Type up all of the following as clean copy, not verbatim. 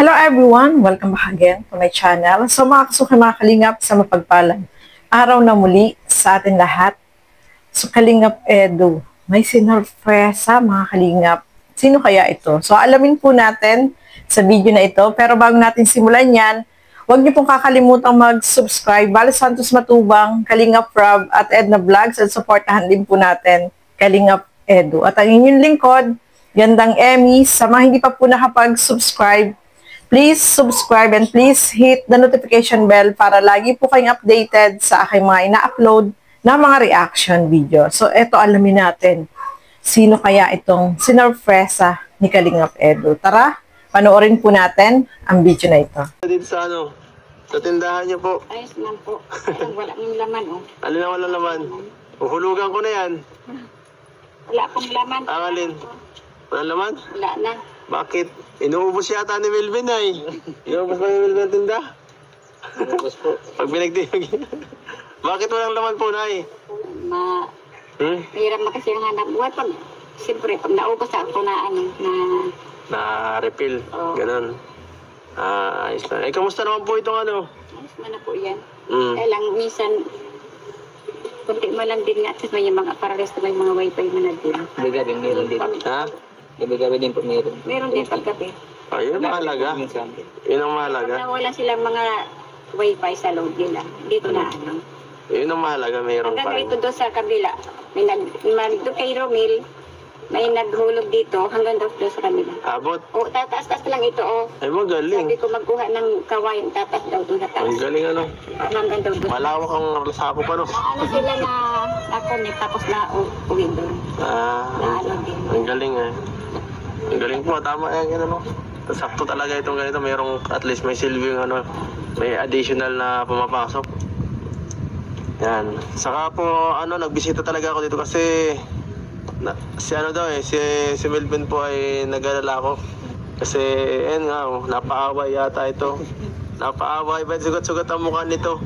Hello everyone! Welcome back again to my channel. So mga kasuki, mga kalingap, sa mapagpalang araw na muli sa atin lahat. So Kalingap Edu, may sinorpresa mga kalingap. Sino kaya ito? So alamin po natin sa video na ito. Pero bago natin simulan yan, huwag niyo pong kakalimutang mag-subscribe. Bala Santos Matubang, Kalingap Rob at Edna Vlogs, at supportahan din po natin Kalingap Edu. At ang inyong lingkod, Gandang Emmy. Sa mga hindi pa po nakapag-subscribe, please subscribe and please hit the notification bell para lagi po kayong updated sa aking mga ina-upload na mga reaction video. So, eto alamin natin. Sino kaya itong sinorpresa ni Kalingap Edu? Tara, panoorin po natin ang video na ito. Dito sa sa tindahan niyo po. Ayos man po. Wala nang laman, oh. Ano na wala laman? Uhulugan ko na yan. Wala pong laman. Ang alin? Wala laman? Wala na. Bakit? Inuubos yata ni Melvin ay. Inuubos ba ni Melvin ang tinda? Inuubos po. Pag pinagtibag. Bakit walang laman po, Nay? Hirap na kasi ang hanap buhay. Siyempre, pag naubos ako na Na-refill. Oh. Ganon. Ayos na. Kamusta naman po itong ayos man na po yan. Mm. Kaya lang, minsan, kunti man lang din nga. At may mga parares na may mga wifi mo na din. Gabi meron din. Ha? Gabi din po meron. Meron din paggabi. Ayun ang mahalaga. Yun ang mahalaga. Pag wala silang mga wifi sa loob nila, dito na Yun ang mahalaga. Mayroon pa hanggang rin. dito doon sa kabila. Doon kay Romil, may naghulog dito hanggang doon sa kabila. Abot. O, tataas-taas lang ito, o. Ay, magaling. Sabi ko magkuha ng kawayan, tatas daw doon sa taas. Ang galing Hanggang daw doon. Malawak ang sako pa Ano sila na connect tapos na uwi doon. Na ano din. Ang galing Ang galing po, tama yan Sakto talaga itong ganito, mayroong at least may silbi may additional na pumapasok. Yan. Saka po, nagbisita talaga ako dito kasi si Melvin po ay nag-alala ko. Kasi, napaaway yata ito. Napaaway, ba't sugat-sugat ang mukha nito?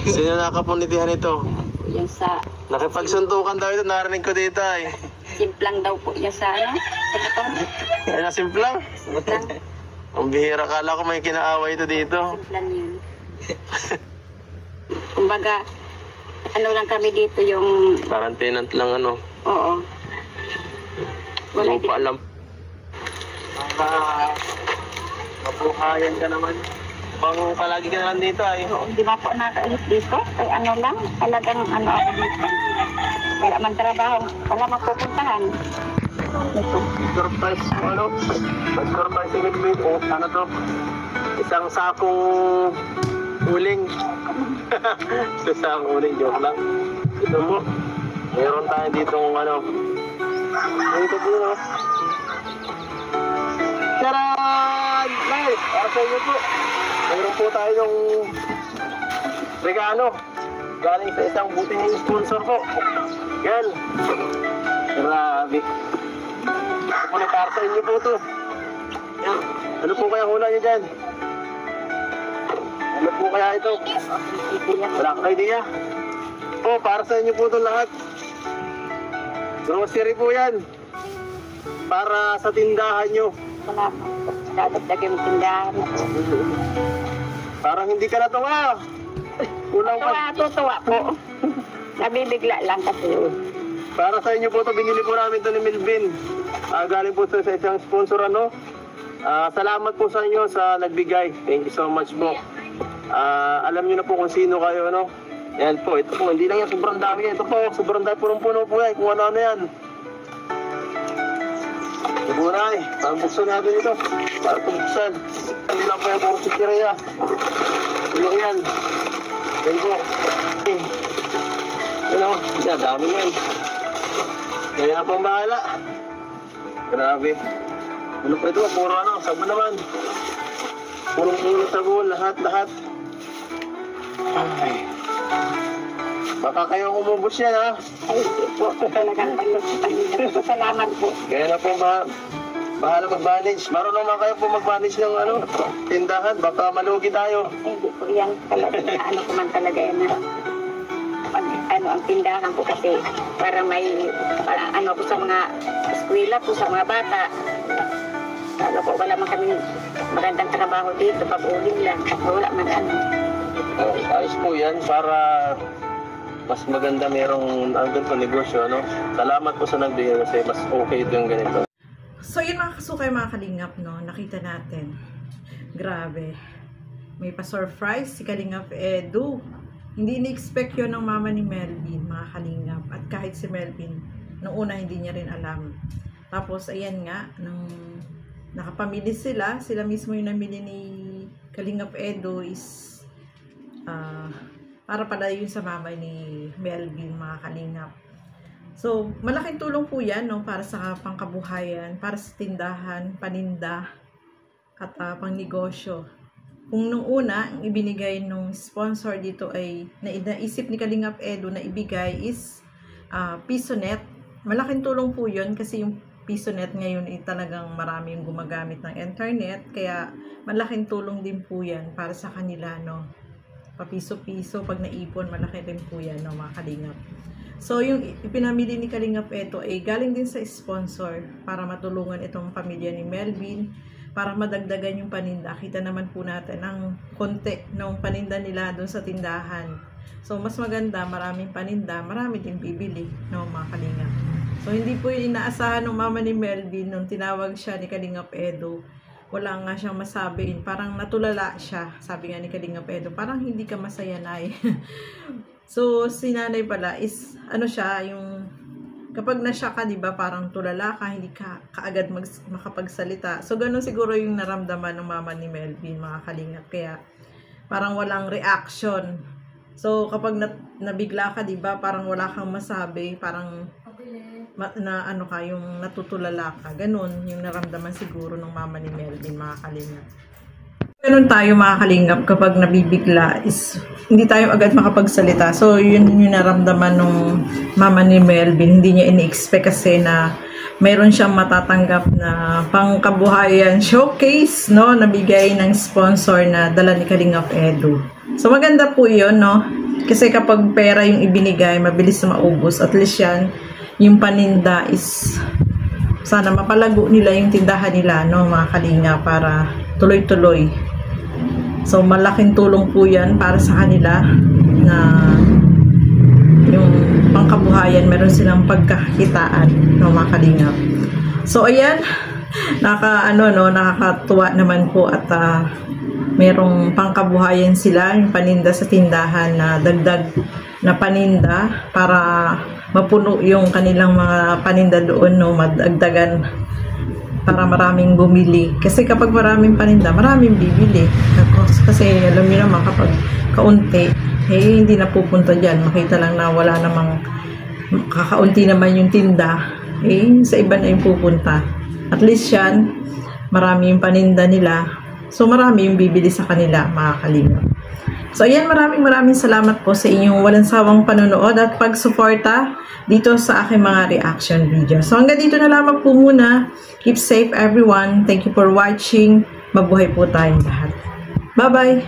Sino nakapunitihan ito? Yan sa... Nakipagsuntukan daw ito, narinig ko dito ay. Simplang daw po yan sa sa baton. Ay, nasimplang? Simplang. Ang bihira, kala ko may kinaaway ito dito. Simplang yun. Kumbaga, lang kami dito yung... Parang tenant lang Oo. Wala Hindi ko alam. Mabuhayan ka naman. Bang palagi ka naman dito ay. Oo, di ba po nakaalis dito? Ay lang, talagang ako dito. Wala man trabaho, wala mapupuntahan. Ito. Surprise surprise si Melvin. To? Isang sakong uling. Isang uling, joke lang. Ito po. Meron tayo ditong ito po Charan! Nice! Para sa inyo po. Meron po tayong regalo. Galing sa isang buting sponsor po. Yan. Grabe. Ito para sa inyo po ito. Yan. Ano po kaya hula nyo dyan? Ano po kaya ito? Wala kang idea. Po, para sa inyo po ito lahat. Grocery po yan. Para sa tindahan nyo. Salamat. Dadagdag yung tindahan. Parang hindi ka natuwa. Tuwa po. Nabibigla lang kasi. Para sa inyo po ito, binili po namin ito ni Melvin. Galing po sa isang sponsor salamat po sa inyo sa nagbigay. Thank you so much po. Alam niyo na po kung sino kayo Yan po, ito po, hindi lang yan, sobrang dami yan. Ito po, sobrang dami, punong-puno po yan, kung ano yan. Ito po na buksan natin ito. Para buksan. Ano lang po yung puro sikiraya. Ano yan? Yan po. Yan, dami yan. Kaya na po ang bahala. Grabe. Ano po ito, puro sabon naman. Purong-puno sabon, lahat. Ay. Baka kayo umubos yan, ha? Ay, po. Talagang salamat po. Kaya na po bahala mag-manage. Marunong naman kayo po mag-manage ng tindahan. Baka malugi tayo. Hindi po yan talaga. Ko man talaga yan. Ang tindahan ko kasi para po sa mga eskwela po, sa mga bata. Wala man kami magandang trabaho dito, pag-uling lang. Wala man ano. Ayos po yan para mas maganda merong andun po negosyo, no? Salamat po sa nagbigay kasi mas okay ito yung ganito. So yun mga kasukay, mga kalingap, no? Nakita natin. Grabe. May pa-surprise si Kalingap Edu. Hindi ni-expect yun ng mama ni Melvin, mga kalingap. At kahit si Melvin, nung una hindi niya rin alam. Tapos ayan nga, nung nakapamili sila mismo yung namili ni Kalingap Edu is para pala yun sa mama ni Melvin, mga kalingap. So, malaking tulong po yan, no, para sa pangkabuhayan, para sa tindahan, paninda, at pangnegosyo. Kung nung una, ang ibinigay nung sponsor dito ay, naisip ni Kalingap Edu na ibigay is PisoNet. Malaking tulong po yun kasi yung PisoNet ngayon ay talagang marami yung gumagamit ng internet. Kaya malaking tulong din po yan para sa kanila, no. Papiso-piso, pag naipon, malaki rin po yan, no, mga kalingap. So, yung ipinamili ni Kalingap Edu ay galing din sa sponsor para matulungan itong pamilya ni Melvin, para madagdagan yung paninda. Kita naman po natin ang konti ng paninda nila doon sa tindahan. So, mas maganda, maraming paninda, marami din bibili, no, mga kalingap. So, hindi po yung inaasahan ng mama ni Melvin nung tinawag siya ni Kalingap Edu. Wala nga siyang masabi. Parang natulala siya. Sabi nga ni Kalingap Edu, parang hindi ka masaya, Nay. So, si nanay pala is, ano siya, yung, kapag nasya ka, diba, parang tulala ka, hindi ka kaagad makapagsalita. So, ganun siguro yung naramdaman ng mama ni Melvin, mga kalingap. Kaya, parang walang reaction. So, kapag nabigla ka, diba, parang wala kang masabi, parang, ano ka, yung natutulala ka. Ganun, yung naramdaman siguro ng mama ni Melvin, mga kalingap. Ganun tayo, mga kalingap, kapag nabibigla is hindi tayo agad makapagsalita. So, yun yung naramdaman ng mama ni Melvin. Hindi niya ini-expect kasi na mayroon siyang matatanggap na pangkabuhayan showcase, no, nabigay ng sponsor na dala ni Kalingap Edu. So, maganda po yun, no? Kasi kapag pera yung ibinigay, mabilis na maubos. At least yan, yung paninda is sana mapalago nila yung tindahan nila, no, mga kalinga, para tuloy-tuloy. So, malaking tulong po yan para sa kanila na yung pangkabuhayan, meron silang pagkakitaan, no, mga kalinga. So, ayan, nakakatuwa naman po at merong pangkabuhayan sila, yung paninda sa tindahan na dagdag na paninda para mapuno yung kanilang mga paninda doon, no, madagdagan para maraming bumili. Kasi kapag maraming paninda, maraming bibili. Kasi alam niyo naman, kapag kaunti, hindi na pupunta dyan. Makita lang na wala namang, kakaunti naman yung tinda, sa iba na yung pupunta. At least yan, marami yung paninda nila. So, marami yung bibili sa kanila, mga kalingap. So, ayan, maraming salamat po sa inyong walang sawang panonood at pagsuporta dito sa aking mga reaction video. So, hanggang dito na lamang po muna. Keep safe, everyone. Thank you for watching. Mabuhay po tayong lahat. Bye-bye!